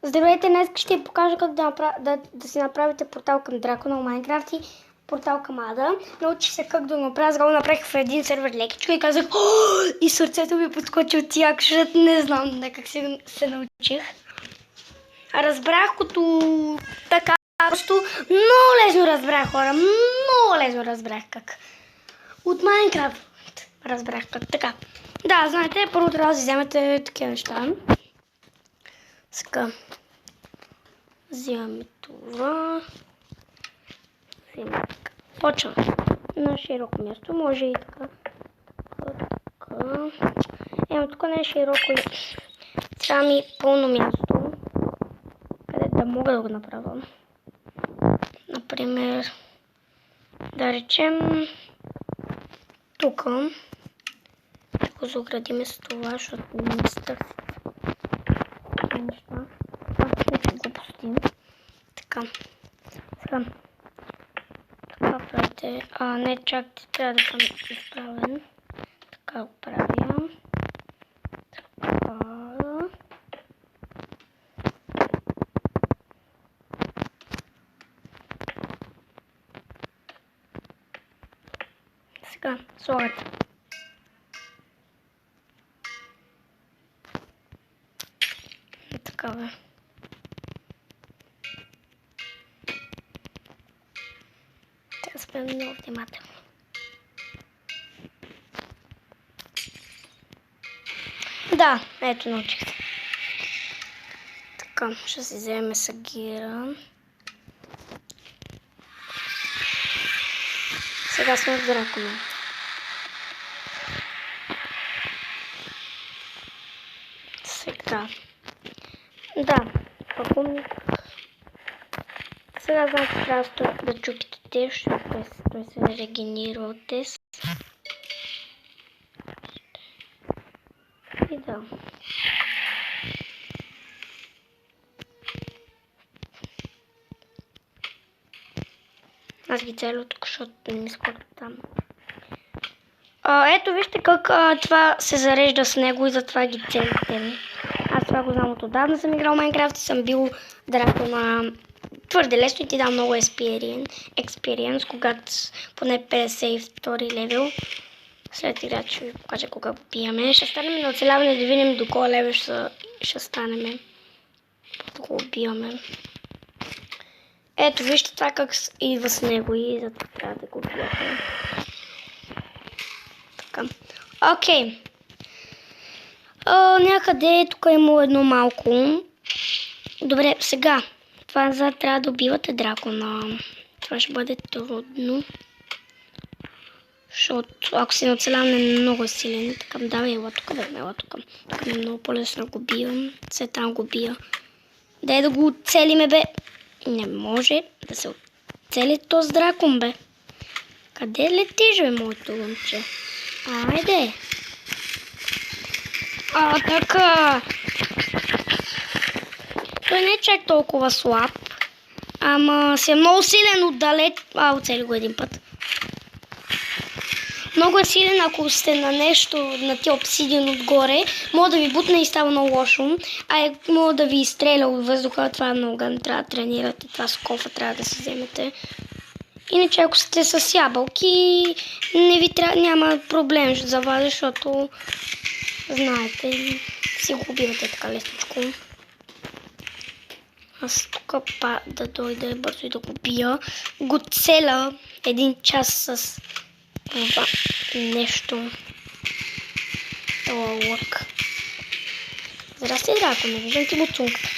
Здравейте, днес ще ви покажа как да си направите портал към Дракона в Майнкрафт и портал към Ада. Научих се как да го направя, аз го направих в един сервер лекичко и казах и сърцето ми подскочи от тях, защото не знам как се научих. Разбрах като така, просто много лесно разбрах, хора, много лесно разбрах как. От Майнкрафт разбрах как, така. Да, знаете, първо трябва да вземете такива неща. Сега взимаме това. Почваме на широко място, може и така. Ема тук не е широко и трябва ми пълно място, къде да мога да го направя. Например, да речем тук. Да го заградим с това, защото не стъх неща. Нека го пустим. Така. Сега. Така правите. Не чак, трябва да съм изправен. Така го правя. Така. Сега, слагате. Така бе. Трябва да сме много внимателни. Да, ето научих. Така, ще си вземем сагира. Сега сме в Дракона. Сега. Да, попомня. Сега знаете, трябва да чуките тест, защото той се регенерира от тест. И да. Аз ги целя тук, защото не ми скоча там. Ето вижте как това се зарежда с него и затова ги целите. Аз това го знам от отдавна, съм играл Майнкрафт и съм бил Дракона твърде лесно и ти дам много experience, когато поне 52 левел. След игра ще ви покажа кога го пиеме. Ще станем на оцеляване да видим до кой левел ще станем. Да го убиваме. Ето вижте това как идва с него и затова трябва да го убиваме. Така. Окей. Някъде тук има едно малко. Добре, сега. Това трябва да убивате дракона. Това ще бъде трудно. Защото ако си нацеляване е много силен. Така, давай, ела тук, да ела тук. Тук ми е много по-лесно да го бия. След там го бия. Дай да го оцелиме, бе. Не може да се оцели този дракон, бе. Къде летиш, бе, моето момче? Айде. Така. Той не е чак толкова слаб. Ама си е много силен отдалеч. Оцели го един път. Много е силен, ако сте на нещо, на тия обсидиан отгоре. Мога да ви бутне и става много лошо. Мога да ви изстреля от въздуха. Това много не трябва да тренирате. Това с кофа трябва да си вземете. Иначе ако сте с ябълки, няма проблем за вас, защото знаете, си го убивате така лесничко. Аз тук да дойда бързо и да го бия. Го целя един час с това нещо. Това лък. Здрасти, дракон, не виждам ти бутунката.